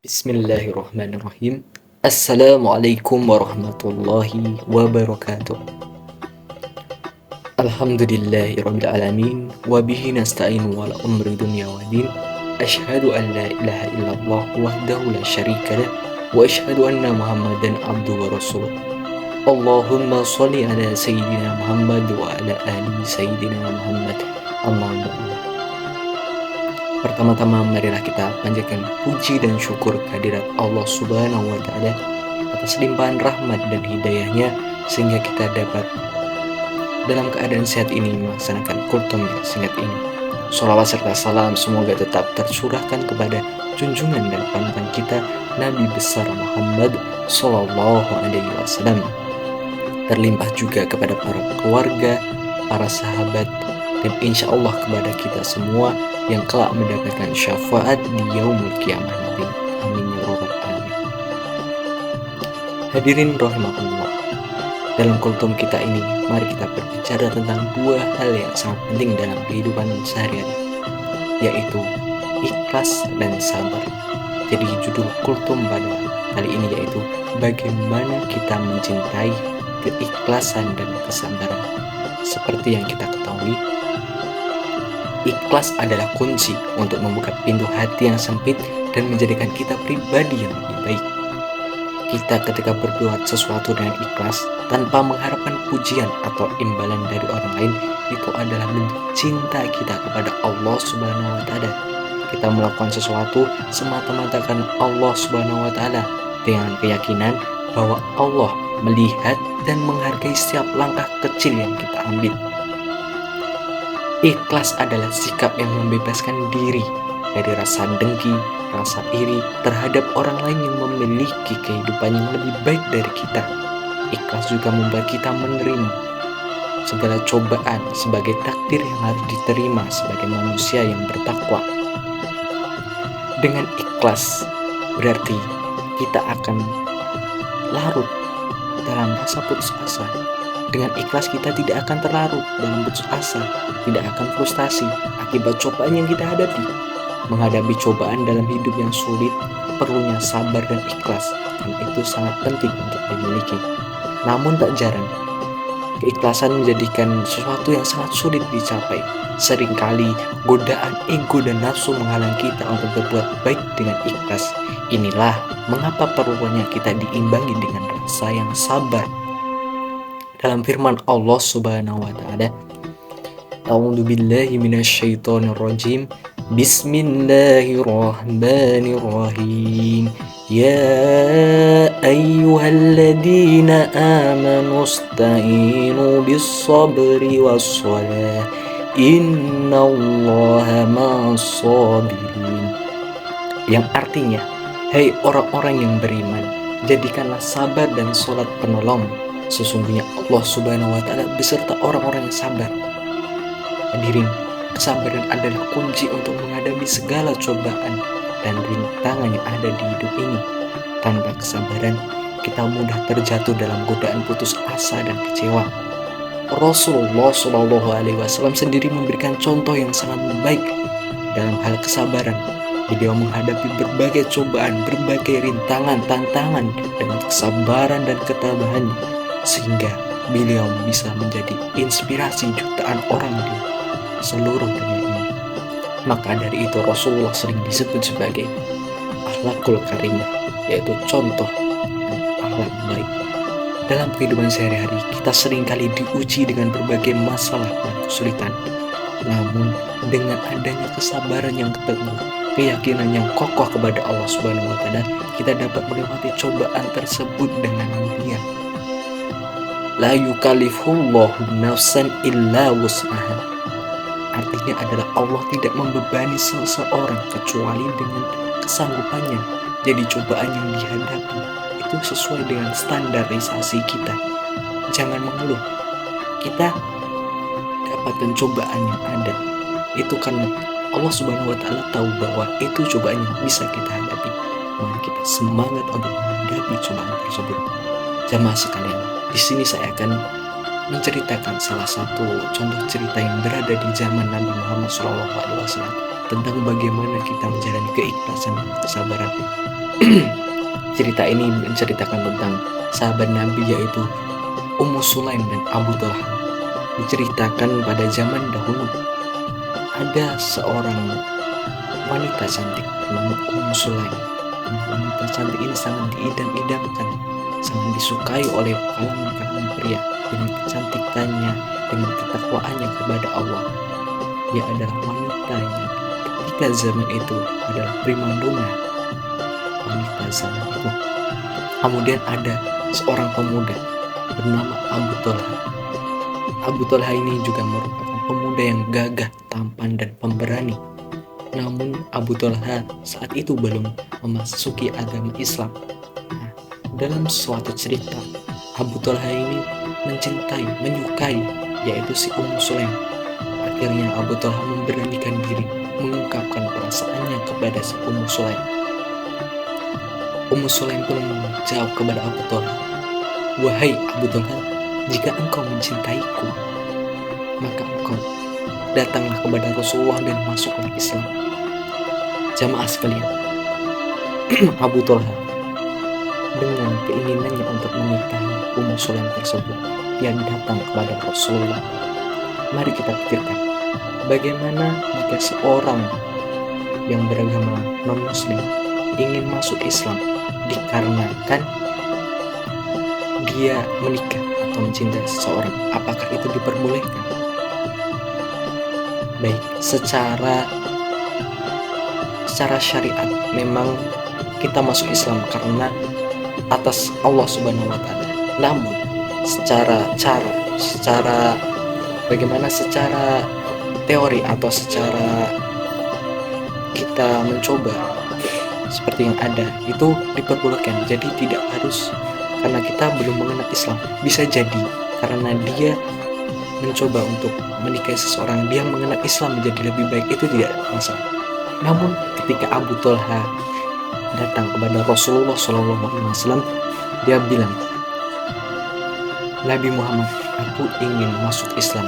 Bismillahirrahmanirrahim. Assalamualaikum warahmatullahi wabarakatuh. Alhamdulillahirabbil alamin wa bihi nasta'inu wal umri dunya waddin. Asyhadu an la ilaha illallah wahdahu la syarika lah wa asyhadu anna Muhammadan abduhu wa rasuluh. Allahumma shalli ala sayyidina Muhammad wa ala ali sayyidina Muhammad. Amma ba'du. Pertama-tama marilah kita panjatkan puji dan syukur kehadirat Allah Subhanahu wa taala atas limpahan rahmat dan hidayahnya sehingga kita dapat dalam keadaan sehat ini melaksanakan kultum yang singkat ini. Sholawat serta salam semoga tetap tercurahkan kepada junjungan dan panutan kita Nabi besar Muhammad Sallallahu Alaihi Wasallam. Terlimpah juga kepada para keluarga, para sahabat, dan insya Allah kepada kita semua yang kelak mendapatkan syafaat di yaumul kiamah nanti. Amin ya rabbal alamin. Hadirin rahimakumullah. Dalam kultum kita ini, mari kita berbicara tentang dua hal yang sangat penting dalam kehidupan sehari-hari, yaitu ikhlas dan sabar. Jadi judul kultum pada kali ini yaitu bagaimana kita mencintai keikhlasan dan kesabaran. Seperti yang kita ketahui, ikhlas adalah kunci untuk membuka pintu hati yang sempit dan menjadikan kita pribadi yang lebih baik. Kita ketika berbuat sesuatu dengan ikhlas tanpa mengharapkan pujian atau imbalan dari orang lain, itu adalah bentuk cinta kita kepada Allah Subhanahu wa taala. Kita melakukan sesuatu semata-mata karena Allah Subhanahu wa taala dengan keyakinan bahwa Allah melihat dan menghargai setiap langkah kecil yang kita ambil. Ikhlas adalah sikap yang membebaskan diri dari rasa dengki, rasa iri terhadap orang lain yang memiliki kehidupan yang lebih baik dari kita. Ikhlas juga membuat kita menerima segala cobaan sebagai takdir yang harus diterima sebagai manusia yang bertakwa. Dengan ikhlas berarti kita akan larut dalam rasa putus asa. Dengan ikhlas kita tidak akan terlarut dalam putus asa, tidak akan frustasi akibat cobaan yang kita hadapi. Menghadapi cobaan dalam hidup yang sulit perlunya sabar dan ikhlas, dan itu sangat penting untuk dimiliki. Namun tak jarang, keikhlasan menjadikan sesuatu yang sangat sulit dicapai. Seringkali godaan ego dan nafsu menghalang kita untuk berbuat baik dengan ikhlas. Inilah mengapa perlunya kita diimbangi dengan rasa yang sabar. Dalam firman Allah Subhanahu wa taala, A'udzu billahi minasyaitonir rajim. Bismillahirrahmanirrahim. Ya ayyuhalladzina amanu ista'inu bis-sabri was-shalah. Innallaha ma'as-sabirin. Yang artinya, hai orang-orang yang beriman, jadikanlah sabar dan sholat penolong. Sesungguhnya Allah Subhanahu wa taala beserta orang-orang yang sabar. Hadirin, kesabaran adalah kunci untuk menghadapi segala cobaan dan rintangan yang ada di hidup ini. Tanpa kesabaran, kita mudah terjatuh dalam godaan putus asa dan kecewa. Rasulullah Shallallahu Alaihi Wasallam sendiri memberikan contoh yang sangat baik dalam hal kesabaran. Beliau menghadapi berbagai cobaan, berbagai rintangan, tantangan dengan kesabaran dan ketabahan, sehingga beliau bisa menjadi inspirasi jutaan orang di seluruh dunia ini. Maka dari itu Rasulullah sering disebut sebagai akhlakul karimah, yaitu contoh akhlak baik. Dalam kehidupan sehari-hari kita seringkali diuji dengan berbagai masalah dan kesulitan. Namun dengan adanya kesabaran yang teguh, keyakinan yang kokoh kepada Allah Subhanahu wa taala, kita dapat melewati cobaan tersebut dengan mulia. La yukallifullahu nafsan illa wus'aha. Artinya adalah Allah tidak membebani seseorang kecuali dengan kesanggupannya. Jadi cobaan yang dihadapi itu sesuai dengan standarisasi kita. Jangan mengeluh. Kita dapatkan cobaan yang ada itu karena Allah Subhanahu wa taala tahu bahwa itu cobaan yang bisa kita hadapi. Mari kita semangat untuk menghadapi cobaan tersebut. Jamaah sekalian, di sini saya akan menceritakan salah satu contoh cerita yang berada di zaman Nabi Muhammad SAW tentang bagaimana kita menjalani keikhlasan dan kesabaran. Cerita ini menceritakan tentang sahabat Nabi yaitu Ummu Sulaim dan Abu Talha. Diceritakan pada zaman dahulu ada seorang wanita cantik bernama Ummu Sulaim. Wanita cantik ini sangat diidam-idamkan, sangat disukai oleh kalangan pria dengan kecantikannya, dengan ketakwaannya kepada Allah. Dia adalah wanita yang ketika zaman itu adalah primadona wanita zaman itu. Kemudian ada seorang pemuda bernama Abu Talha. Abu Talha ini juga merupakan pemuda yang gagah, tampan, dan pemberani. Namun Abu Talha saat itu belum memasuki agama Islam. Nah, dalam suatu cerita, Abu Talha ini menyukai yaitu si Ummu Sulaim. Akhirnya Abu Talha memberanikan diri mengungkapkan perasaannya kepada si Ummu Sulaim. Ummu Sulaim pun menjawab kepada Abu Talha, "Wahai Abu Talha, jika engkau mencintaiku, maka engkau datanglah kepada Rasulullah dan masuklah Islam." Jamaah sekalian, Abu Talha dengan keinginannya untuk menikahi Ummu Sulaim tersebut, dia datang kepada Rasulullah. Mari kita pikirkan, bagaimana jika seorang yang beragama non-muslim ingin masuk Islam dikarenakan dia menikah atau mencintai seseorang, apakah itu diperbolehkan? Baik, secara syariat memang kita masuk Islam karena atas Allah Subhanahu wa taala. Namun secara teori atau secara kita mencoba seperti yang ada itu diperbolehkan. Jadi tidak harus karena kita belum mengenal Islam. Bisa jadi karena dia mencoba untuk menikahi seseorang, dia mengenal Islam menjadi lebih baik, itu tidak masalah. Namun ketika Abu Talha datang kepada Rasulullah SAW, dia bilang, "Nabi Muhammad, aku ingin masuk Islam."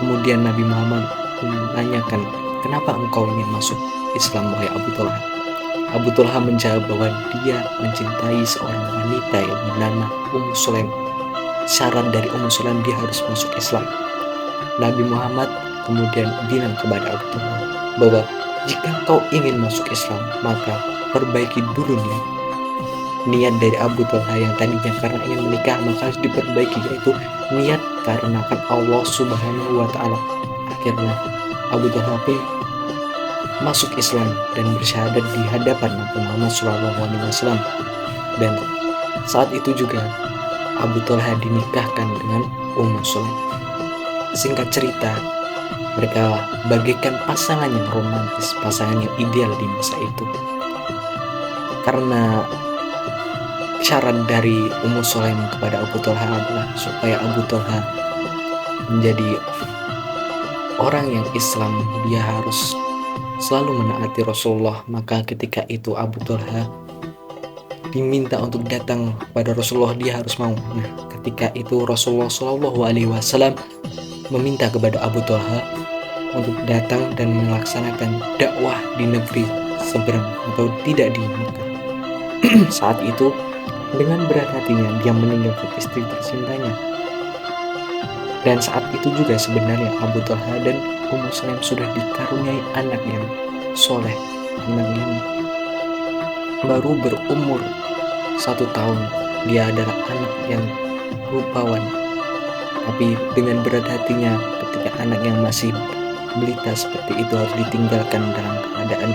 Kemudian Nabi Muhammad menanyakan, "Kenapa engkau ingin masuk Islam, wahai Abu Talha?" Abu Talha menjawab bahwa dia mencintai seorang wanita yang bernama Ummu Sulaim. Syarat dari Ummu Sulaim dia harus masuk Islam. Nabi Muhammad kemudian bilang kepada Abu Talha bahwa jika kau ingin masuk Islam, maka perbaiki dulu niat dari Abu Talha yang tadinya karena ingin menikah, maka harus diperbaiki, yaitu niat karena Allah Subhanahu wa taala. Akhirnya Abu Talha pun masuk Islam dan bersyahadat di hadapan Nabi Muhammad SAW. Dan saat itu juga Abu Talha dinikahkan dengan Ummu Sulaim. Singkat cerita, mereka bagaikan pasangan yang romantis, pasangan yang ideal di masa itu. Karena syarat dari Ummu Sulaim kepada Abu Talha adalah supaya Abu Talha menjadi orang yang Islam, dia harus selalu menaati Rasulullah. Maka ketika itu Abu Talha diminta untuk datang pada Rasulullah, dia harus mau. Nah, ketika itu Rasulullah SAW meminta kepada Abu Talha untuk datang dan melaksanakan dakwah di negeri seberang atau tidak di Mekah. Saat itu dengan berat hatinya dia meninggalkan istri tercintanya. Dan saat itu juga sebenarnya Abu Talha dan Ummu Sulaim sudah dikaruniai anak yang soleh, anak yang baru berumur 1 tahun. Dia adalah anak yang rupawan. Tapi dengan berat hatinya ketika anak yang masih belita seperti itu harus ditinggalkan dalam keadaan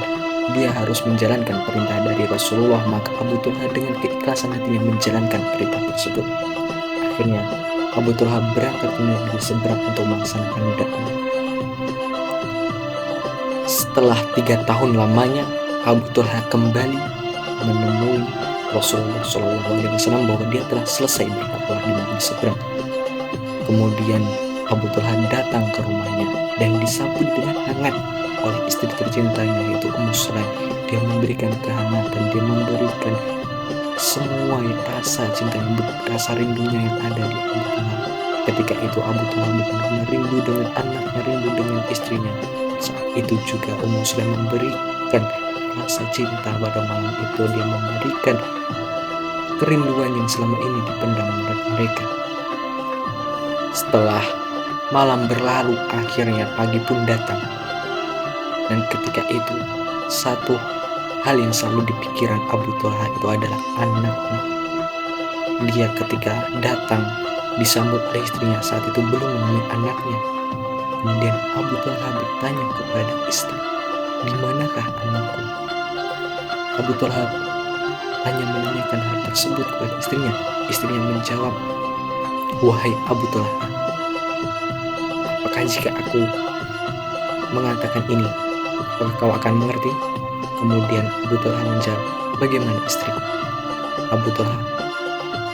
dia harus menjalankan perintah dari Rasulullah, maka Abu Talha dengan keikhlasan hatinya menjalankan perintah tersebut. Akhirnya Abu Talha berangkat ke negeri seberang untuk melaksanakan dakwah. Setelah 3 tahun lamanya, Abu Talha kembali menemui Rasulullah SAW bahwa dia telah selesai berdakwah di negeri seberang. Kemudian Abu Talha datang ke rumahnya dan disambut dengan hangat oleh istri tercintanya yaitu Ummu Sulaim. Dia memberikan kehangatan, dia memberikan semua rasa cinta, rasa rindunya yang ada di Abu Talha. Ketika itu Abu Talha benar-benar rindu dengan anaknya, rindu dengan istrinya. Saat itu juga Ummu Sulaim memberikan rasa cinta pada malam itu. Dia memberikan kerinduan yang selama ini dipendam mereka. Setelah malam berlalu, akhirnya pagi pun datang. Dan ketika itu, satu hal yang selalu dipikiran Abu Thalha itu adalah anaknya. Dia ketika datang disambut oleh istrinya, saat itu belum menemui anaknya. Kemudian Abu Thalha bertanya kepada istri, "Di manakah anakku?" Abu Thalha hanya menanyakan hal tersebut kepada istrinya. Istrinya menjawab, "Wahai Abu Thalha, apakah jika aku mengatakan ini, apakah kau akan mengerti?" Kemudian Abu Thalha menjawab, "Bagaimana istriku?" Abu Thalha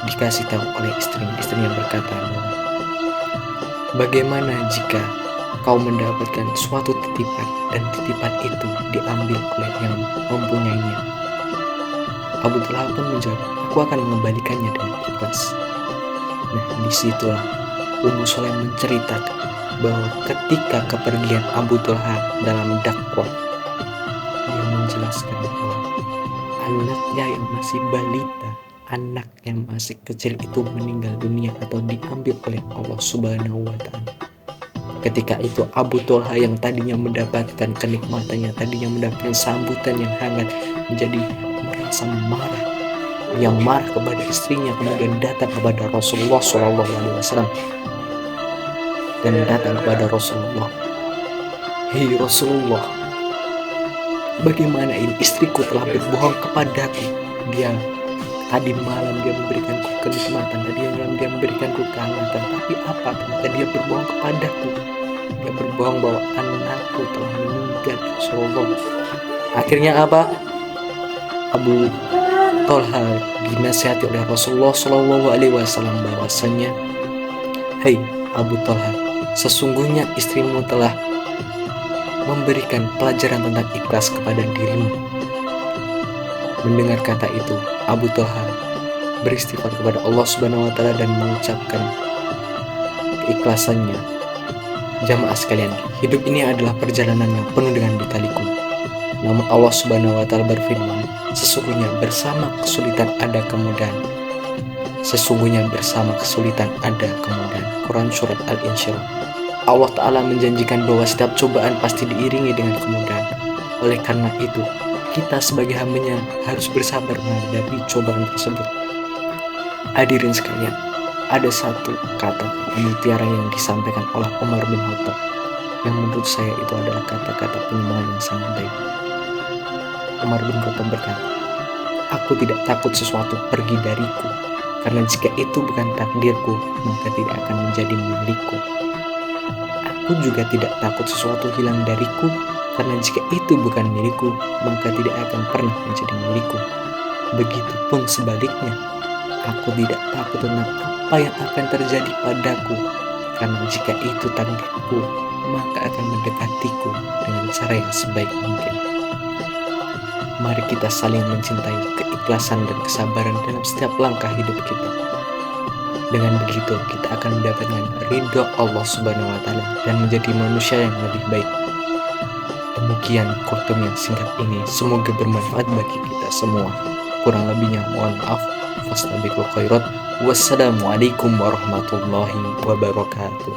dikasih tahu oleh istrinya. Istrinya berkata, "Bagaimana jika kau mendapatkan suatu titipan dan titipan itu diambil oleh yang mempunyainya?" Abu Thalha pun menjawab, "Aku akan mengembalikannya dengan ikhlas." Nah, disitulah Ummu Sulaim menceritakan bahwa ketika kepergian Abu Thalha dalam dakwah, dia menjelaskan bahwa anaknya yang masih balita, anak yang masih kecil itu meninggal dunia atau diambil oleh Allah Subhanahu wa Ta'ala. Ketika itu Abu Thalha yang tadinya mendapatkan kenikmatannya, tadinya mendapatkan sambutan yang hangat, menjadi merasa marah. Dia marah kepada istrinya, kemudian datang kepada Rasulullah SAW dan datang kepada Rasulullah, "Hei Rasulullah, bagaimana ini? Istriku telah berbohong kepadaku. Dia tadi malam dia memberikanku kenikmatan, tadi malam dia memberikanku kehangatan, tapi apa? Ternyata dia berbohong kepadaku. Dia berbohong bahwa anakku telah meninggal." Rasulullah. Akhirnya apa? Abu Thalha dinasihati oleh Rasulullah SAW bahwasanya, "Hei Abu Thalha, sesungguhnya istrimu telah memberikan pelajaran tentang ikhlas kepada dirimu." Mendengar kata itu, Abu Thalha beristighfar kepada Allah Subhanahu wa Ta'ala dan mengucapkan keikhlasannya. Jamaah sekalian, hidup ini adalah perjalanan yang penuh dengan lika-liku. Namun Allah Subhanahu wa Ta'ala berfirman, "Sesungguhnya bersama kesulitan ada kemudahan." Sesungguhnya bersama kesulitan ada kemudahan. Quran Surat Al-Insyirah. Allah Ta'ala menjanjikan bahwa setiap cobaan pasti diiringi dengan kemudahan. Oleh karena itu, kita sebagai hambanya harus bersabar menghadapi cobaan tersebut. Hadirin sekalian, ada satu kata mutiara yang disampaikan oleh Umar bin Khattab yang menurut saya itu adalah kata-kata penyemangat yang sangat baik. Umar bin Khattab berkata, "Aku tidak takut sesuatu pergi dariku, karena jika itu bukan takdirku, maka tidak akan menjadi milikku. Aku juga tidak takut sesuatu hilang dariku, karena jika itu bukan milikku, maka tidak akan pernah menjadi milikku. Begitupun sebaliknya, aku tidak takut tentang apa yang akan terjadi padaku, karena jika itu takdirku, maka akan mendekatiku dengan cara yang sebaik mungkin." Mari kita saling mencintai keikhlasan dan kesabaran dalam setiap langkah hidup kita. Dengan begitu, kita akan mendapatkan ridho Allah Subhanahu wa Ta'ala dan menjadi manusia yang lebih baik. Demikian kultum yang singkat ini, semoga bermanfaat bagi kita semua. Kurang lebihnya mohon maaf. Fastabiqul khairat. Wassalamualaikum warahmatullahi wabarakatuh.